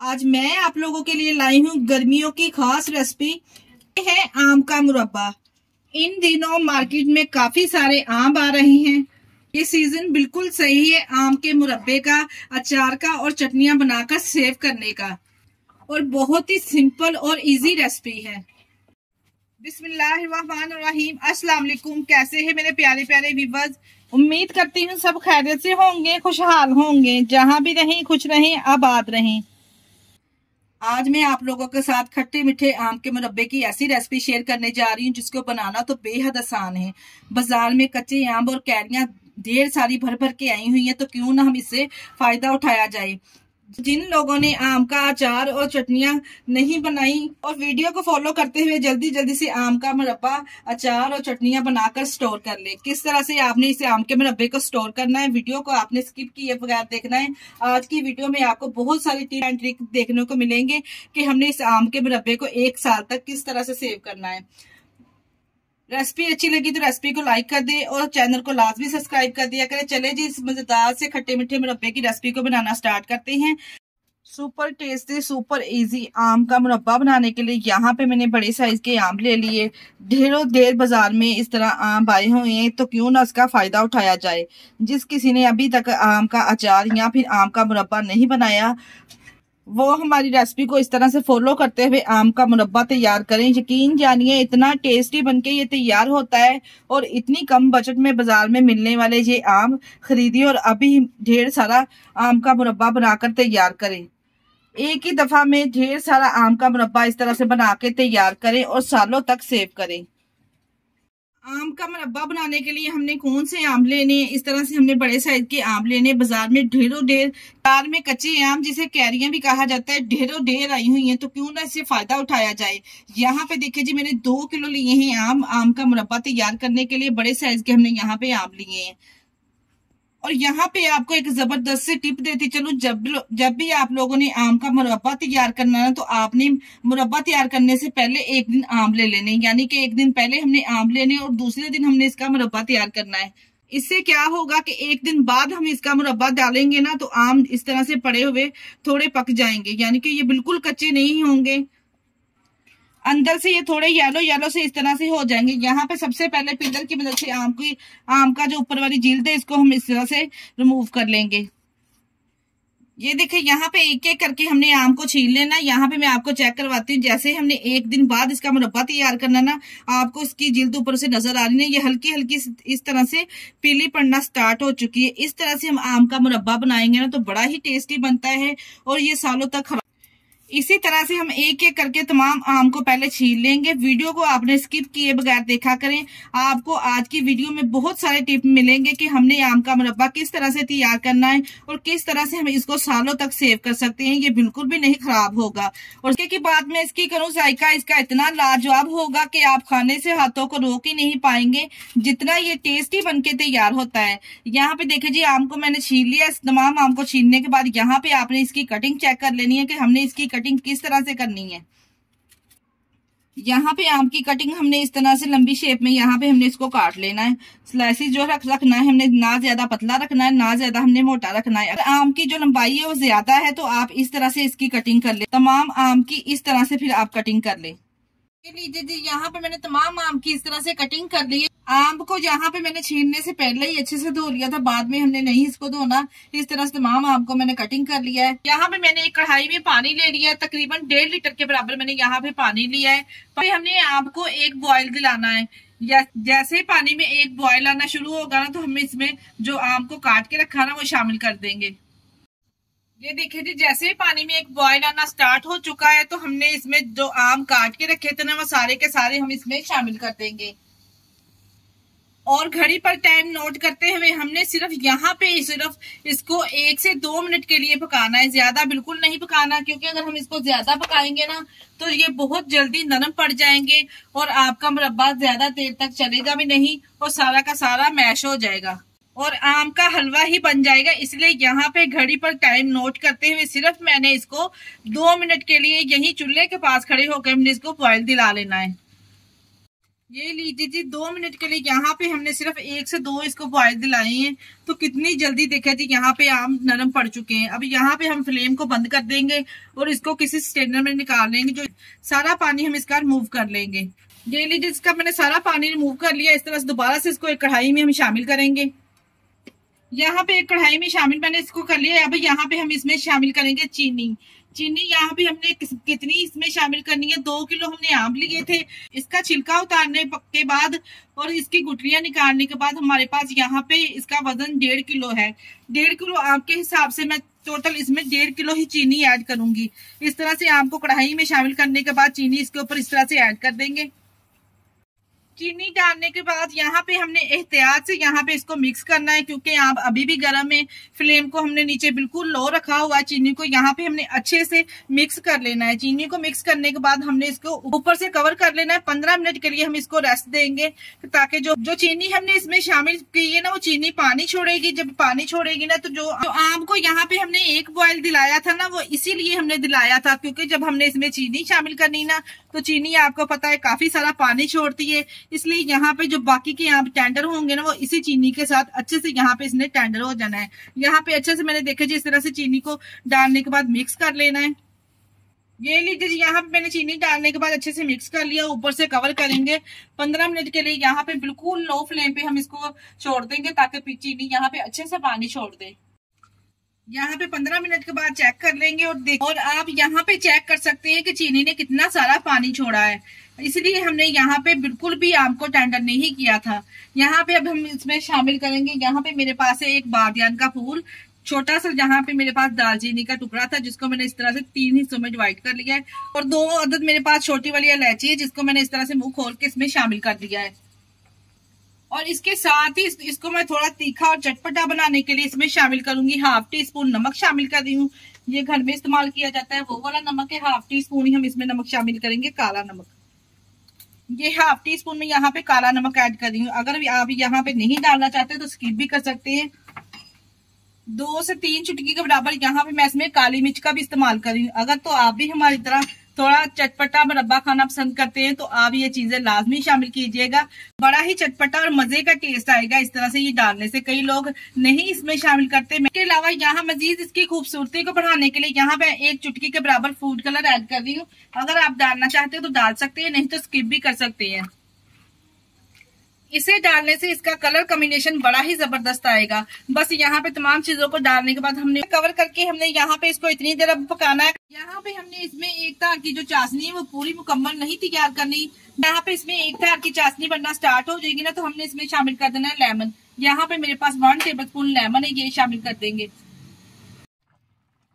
आज मैं आप लोगों के लिए लाई हूँ गर्मियों की खास रेसिपी है आम का मुरब्बा। इन दिनों मार्केट में काफी सारे आम आ रहे हैं। ये सीजन बिल्कुल सही है आम के मुरब्बे का, अचार का और चटनियां बनाकर सेव करने का। और बहुत ही सिंपल और इजी रेसिपी है। बिस्मिल्लाहिर्रहमानिर्रहीम। अस्सलाम वालेकुम। कैसे हैं मेरे प्यारे प्यारे व्यूअर्स? उम्मीद करती हूँ सब खैरियत से होंगे, खुशहाल होंगे। जहाँ भी रहें खुश रहें, आबाद रहें। आज मैं आप लोगों के साथ खट्टे मीठे आम के मुरब्बे की ऐसी रेसिपी शेयर करने जा रही हूँ जिसको बनाना तो बेहद आसान है। बाजार में कच्चे आम और कैरियां ढेर सारी भर भर के आई हुई हैं, तो क्यों ना हम इससे फायदा उठाया जाए। जिन लोगों ने आम का अचार और चटनियां नहीं बनाई और वीडियो को फॉलो करते हुए जल्दी जल्दी से आम का मुरब्बा, अचार और चटनियां बनाकर स्टोर कर ले। किस तरह से आपने इसे आम के मुरब्बे को स्टोर करना है, वीडियो को आपने स्किप किए बगैर देखना है। आज की वीडियो में आपको बहुत सारी टिप एंड ट्रिक देखने को मिलेंगे कि हमने इस आम के मुरब्बे को 1 साल तक किस तरह से सेव करना है। रेसिपी अच्छी लगी तो रेसिपी को लाइक कर दे और चैनल को लाजमी सब्सक्राइब कर दिया करें। चले जी, इस मजेदार से खट्टे मीठे मुरब्बे की रेसिपी को बनाना स्टार्ट करते हैं। सुपर टेस्टी, सुपर इजी आम का मुरब्बा बनाने के लिए यहाँ पे मैंने बड़े साइज के आम ले लिए। ढेरों देर बाजार में इस तरह आम आए हुए हैं, तो क्यों ना इसका फायदा उठाया जाए। जिस किसी ने अभी तक आम का अचार या फिर आम का मुरब्बा नहीं बनाया, वो हमारी रेसिपी को इस तरह से फॉलो करते हुए आम का मुरब्बा तैयार करें। यकीन जानिए इतना टेस्टी बनके ये तैयार होता है और इतनी कम बजट में बाजार में मिलने वाले ये आम खरीदिए और अभी ढेर सारा आम का मुरब्बा बनाकर तैयार करें। एक ही दफा में ढेर सारा आम का मुरब्बा इस तरह से बना के तैयार करें और सालों तक सेव करें। आम का मुरब्बा बनाने के लिए हमने कौन से आम लेने हैं? इस तरह से हमने बड़े साइज के आम लेने। बाजार में ढेरों ढेर बाजार में कच्चे आम जिसे कैरियां भी कहा जाता है ढेरों ढेर आई हुई हैं, तो क्यों ना इससे फायदा उठाया जाए। यहाँ पे देखिए जी, मैंने 2 किलो लिए हैं आम का मुरब्बा तैयार करने के लिए। बड़े साइज के हमने यहाँ पे आम लिए हैं। और यहाँ पे आपको एक जबरदस्त से टिप देती चलूं, जब भी आप लोगों ने आम का मुरब्बा तैयार करना है तो आपने मुरब्बा तैयार करने से पहले एक दिन आम ले लेने, यानी कि एक दिन पहले हमने आम लेने और दूसरे दिन हमने इसका मुरब्बा तैयार करना है। इससे क्या होगा कि एक दिन बाद हम इसका मुरब्बा डालेंगे ना, तो आम इस तरह से पड़े हुए थोड़े पक जाएंगे, यानी कि ये बिल्कुल कच्चे नहीं होंगे। अंदर से ये थोड़े येलो येलो से इस तरह से हो जाएंगे। यहाँ पे सबसे पहले पिलर की मदद से आम का जो ऊपर वाली जिल्द है इसको हम इस तरह से रिमूव कर लेंगे। ये देखिए, यहाँ पे एक एक करके हमने आम को छील लेना। यहाँ पे मैं आपको चेक करवाती हूँ। जैसे हमने एक दिन बाद इसका मुरब्बा तैयार करना ना, आपको इसकी जिल्द ऊपर से नजर आ रही है, ये हल्की हल्की इस तरह से पीली पड़ना स्टार्ट हो चुकी है। इस तरह से हम आम का मुरब्बा बनाएंगे ना तो बड़ा ही टेस्टी बनता है और ये सालों तक। इसी तरह से हम एक एक करके तमाम आम को पहले छील लेंगे। वीडियो को आपने स्किप किए बगैर देखा करें। आपको आज की वीडियो में बहुत सारे टिप मिलेंगे कि हमने आम का मुरब्बा किस तरह से तैयार करना है और किस तरह से हम इसको सालों तक सेव कर सकते हैं। ये बिल्कुल भी नहीं खराब होगा। और उसके बाद मैं इसकी करूँ, जायका इसका इतना लाजवाब होगा कि आप खाने से हाथों को रोक ही नहीं पाएंगे, जितना ये टेस्टी बनके तैयार होता है। यहाँ पे देखिए जी, आम को मैंने छील लिया। तमाम आम को छीलने के बाद यहाँ पे आपने इसकी कटिंग चेक कर लेनी है कि हमने इसकी कटिंग किस तरह से करनी है। यहाँ पे आम की कटिंग हमने इस तरह से लंबी शेप में यहाँ पे हमने इसको काट लेना है। स्लाइसिस जो रखना है हमने, ना ज्यादा पतला रखना है ना ज्यादा हमने मोटा रखना है। अगर आम की जो लंबाई है वो ज्यादा है तो आप इस तरह से इसकी कटिंग कर ले। तमाम आम की इस तरह से फिर आप कटिंग कर ले। लीजिए जी, यहाँ पे मैंने तमाम आम की इस तरह से कटिंग कर ली है। आम को यहाँ पे मैंने छीलने से पहले ही अच्छे से धो लिया था, बाद में हमने नहीं इसको धोना। इस तरह से तमाम आम को मैंने कटिंग कर लिया है। यहाँ पे मैंने एक कढ़ाई में पानी ले लिया है, तकरीबन 1.5 लीटर के बराबर मैंने यहाँ पे पानी लिया है। फिर हमने आम को एक बॉयल दिलाना है। जैसे ही पानी में एक बॉयल आना शुरू होगा ना, तो हम इसमें जो आम को काट के रखा ना वो शामिल कर देंगे। ये देखिए जी, जैसे ही पानी में एक बॉयल आना स्टार्ट हो चुका है तो हमने इसमें जो आम काट के रखे थे ना वो सारे के सारे हम इसमें शामिल कर देंगे। और घड़ी पर टाइम नोट करते हुए हमने सिर्फ यहाँ पे सिर्फ इसको 1 से 2 मिनट के लिए पकाना है। ज्यादा बिल्कुल नहीं पकाना, क्योंकि अगर हम इसको ज्यादा पकाएंगे ना तो ये बहुत जल्दी नरम पड़ जाएंगे और आपका मुरब्बा ज्यादा देर तक चलेगा भी नहीं और सारा का सारा मैश हो जाएगा और आम का हलवा ही बन जाएगा। इसलिए यहाँ पे घड़ी पर टाइम नोट करते हुए सिर्फ मैंने इसको 2 मिनट के लिए यही चूल्हे के पास खड़े होकर हमने इसको बॉयल दिला लेना है। ये लीजिए जी 2 मिनट के लिए यहाँ पे हमने सिर्फ 1 से 2 इसको बॉयल दिलाए हैं, तो कितनी जल्दी देखा जी यहाँ पे आम नरम पड़ चुके हैं। अब यहाँ पे हम फ्लेम को बंद कर देंगे और इसको किसी स्ट्रेनर में निकाल लेंगे, जो सारा पानी हम इसका रिमूव कर लेंगे। ये लीजिए इसका मैंने सारा पानी रिमूव कर लिया। इस तरह से दोबारा से इसको एक कढ़ाई में हम शामिल करेंगे। यहाँ पे एक कढ़ाई में शामिल मैंने इसको कर लिया है। अब यहाँ पे हम इसमें शामिल करेंगे चीनी। चीनी यहाँ पे हमने कितनी इसमें शामिल करनी है, 2 किलो हमने आम लिए थे। इसका छिलका उतारने के बाद और इसकी गुठलियां निकालने के बाद हमारे पास यहाँ पे इसका वजन 1.5 किलो है। 1.5 किलो आम के हिसाब से मैं टोटल इसमें 1.5 किलो ही चीनी ऐड करूंगी। इस तरह से आम को कढ़ाई में शामिल करने के बाद चीनी इसके ऊपर इस तरह से ऐड कर देंगे। चीनी डालने के बाद यहाँ पे हमने एहतियात से यहाँ पे इसको मिक्स करना है, क्योंकि आम अभी भी गर्म है। फ्लेम को हमने नीचे बिल्कुल लो रखा हुआ है। चीनी को यहाँ पे हमने अच्छे से मिक्स कर लेना है। चीनी को मिक्स करने के बाद हमने इसको ऊपर से कवर कर लेना है। 15 मिनट के लिए हम इसको रेस्ट देंगे, ताकि जो चीनी हमने इसमें शामिल की है ना, वो चीनी पानी छोड़ेगी। जब पानी छोड़ेगी ना, तो जो आम को यहाँ पे हमने एक बॉयल दिलाया था ना, वो इसीलिए हमने दिलाया था, क्योंकि जब हमने इसमें चीनी शामिल करनी ना, तो चीनी आपको पता है काफी सारा पानी छोड़ती है। इसलिए यहाँ पे जो बाकी के आम टेंडर होंगे ना, वो इसी चीनी के साथ अच्छे से यहाँ पे इसने टेंडर हो जाना है। यहाँ पे अच्छे से मैंने देखा जी, इस तरह से चीनी को डालने के बाद मिक्स कर लेना है। ये लीजिए जी, यहाँ पे मैंने चीनी डालने के बाद अच्छे से मिक्स कर लिया। ऊपर से कवर करेंगे 15 मिनट के लिए। यहाँ पे बिल्कुल लो फ्लेम पे हम इसको छोड़ देंगे, ताकि चीनी यहाँ पे अच्छे से पानी छोड़ दे। यहाँ पे 15 मिनट के बाद चेक कर लेंगे और आप यहाँ पे चेक कर सकते हैं कि चीनी ने कितना सारा पानी छोड़ा है। इसलिए हमने यहाँ पे बिल्कुल भी आम को टेंडर नहीं किया था। यहाँ पे अब हम इसमें शामिल करेंगे, यहाँ पे मेरे पास है एक बादियान का फूल, छोटा सा। यहाँ पे मेरे पास दालचीनी का टुकड़ा था, जिसको मैंने इस तरह से 3 हिस्सों में डिवाइड कर लिया है। और 2 अदद मेरे पास छोटी वाली इलायची है, जिसको मैंने इस तरह से मुंह खोल के इसमें शामिल कर दिया है। और इसके साथ ही इसको मैं थोड़ा तीखा और चटपटा बनाने के लिए इसमें शामिल करूंगी 1/2 टी-स्पून नमक शामिल कर रही हूँ। ये घर में इस्तेमाल किया जाता है, वो वाला नमक है। 1/2 टी-स्पून ही हम इसमें नमक शामिल करेंगे, काला नमक। ये 1/2 टी-स्पून में यहाँ पे काला नमक ऐड कर रही हूँ। अगर आप यहाँ पे नहीं डालना चाहते तो स्किप भी कर सकते हैं। 2 से 3 चुटकी के बराबर यहाँ पे मैं इसमें काली मिर्च का भी इस्तेमाल कर रही हूँ। अगर तो आप भी हमारी तरह थोड़ा चटपटा मुरब्बा खाना पसंद करते हैं, तो आप ये चीजें लाजमी शामिल कीजिएगा। बड़ा ही चटपटा और मजे का टेस्ट आएगा इस तरह से ये डालने से। कई लोग नहीं इसमें शामिल करते। इसके अलावा यहाँ मजीद इसकी खूबसूरती को बढ़ाने के लिए यहाँ पे 1 चुटकी के बराबर फूड कलर ऐड कर रही हूँ। अगर आप डालना चाहते हो तो डाल सकते हैं, नहीं तो स्किप भी कर सकते हैं। इसे डालने से इसका कलर कॉम्बिनेशन बड़ा ही जबरदस्त आएगा। बस यहाँ पे तमाम चीजों को डालने के बाद हमने कवर करके हमने यहाँ पे इसको इतनी देर अब पकाना है। यहाँ पे हमने इसमें 1 तार की जो चाशनी है वो पूरी मुकम्मल नहीं तैयार करनी। यहाँ पे इसमें 1 तार की चाशनी बनना स्टार्ट हो जाएगी ना, तो हमने इसमें शामिल कर देना है लेमन। यहाँ पे मेरे पास 1 टेबल स्पून लेमन है, ये शामिल कर देंगे।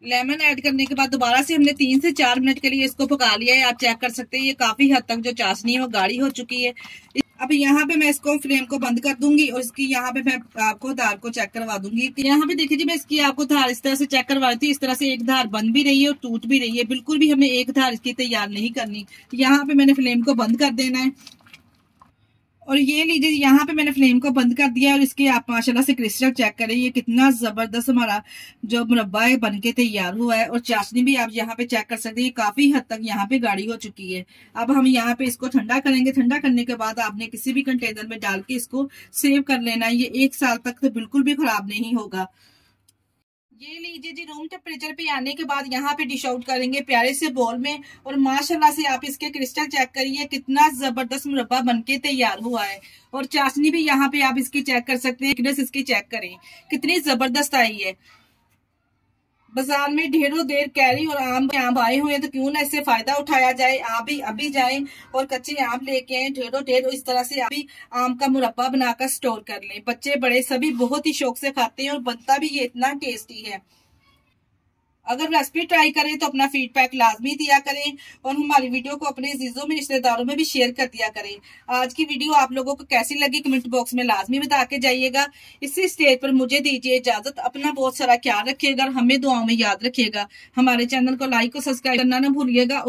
लेमन ऐड करने के बाद दोबारा से हमने 3 से 4 मिनट के लिए इसको पका लिया है। आप चेक कर सकते हैं ये काफी हद तक जो चाशनी है वो गाढ़ी हो चुकी है। अब यहाँ पे मैं इसको फ्लेम को बंद कर दूंगी और इसकी यहाँ पे मैं आपको धार को चेक करवा दूंगी। यहाँ पे देखिए जी, मैं इसकी आपको धार इस तरह से चेक करवा रही थी। इस तरह से एक धार बन भी रही है और टूट भी रही है। बिल्कुल भी हमें एक धार इसकी तैयार नहीं करनी। यहाँ पे मैंने फ्लेम को बंद कर देना है। और ये लीजिए, यहाँ पे मैंने फ्लेम को बंद कर दिया और इसके आप माशाल्लाह से क्रिस्टल चेक करें, ये कितना जबरदस्त हमारा जो मुरब्बा है बनके तैयार हुआ है। और चाशनी भी आप यहाँ पे चेक कर सकते हैं, काफी हद तक यहाँ पे गाढ़ी हो चुकी है। अब हम यहाँ पे इसको ठंडा करेंगे। ठंडा करने के बाद आपने किसी भी कंटेनर में डाल के इसको सेव कर लेना है। ये 1 साल तक तो बिल्कुल भी खराब नहीं होगा। ये लीजिए जी, रूम टेम्परेचर पे आने के बाद यहाँ पे डिश आउट करेंगे प्यारे से बोल में। और माशाल्लाह से आप इसके क्रिस्टल चेक करिए, कितना जबरदस्त मुरब्बा बनके तैयार हुआ है। और चाशनी भी यहाँ पे आप इसकी चेक कर सकते हैं, थिकनेस इसकी चेक करें कितनी जबरदस्त आई है। बाजार में ढेरों देर कैरी और आम आए हुए हैं, तो क्यों ना इससे फायदा उठाया जाए। आप भी अभी जाएं और कच्चे आम लेके आए ढेरों ढेर। इस तरह से आप भी आम का मुरब्बा बनाकर स्टोर कर लें। बच्चे बड़े सभी बहुत ही शौक से खाते हैं और बनता भी ये इतना टेस्टी है। अगर रेसिपी ट्राई करें तो अपना फीडबैक लाजमी दिया करें और हमारी वीडियो को अपने अजीजों में रिश्तेदारों में भी शेयर कर दिया करें। आज की वीडियो आप लोगों को कैसी लगी कमेंट बॉक्स में लाजमी बता के जाइएगा। इसी स्टेज पर मुझे दीजिए इजाजत। अपना बहुत सारा ख्याल रखिएगा, हमें दुआओं में याद रखिएगा। हमारे चैनल को लाइक और सब्सक्राइब करना न भूलिएगा।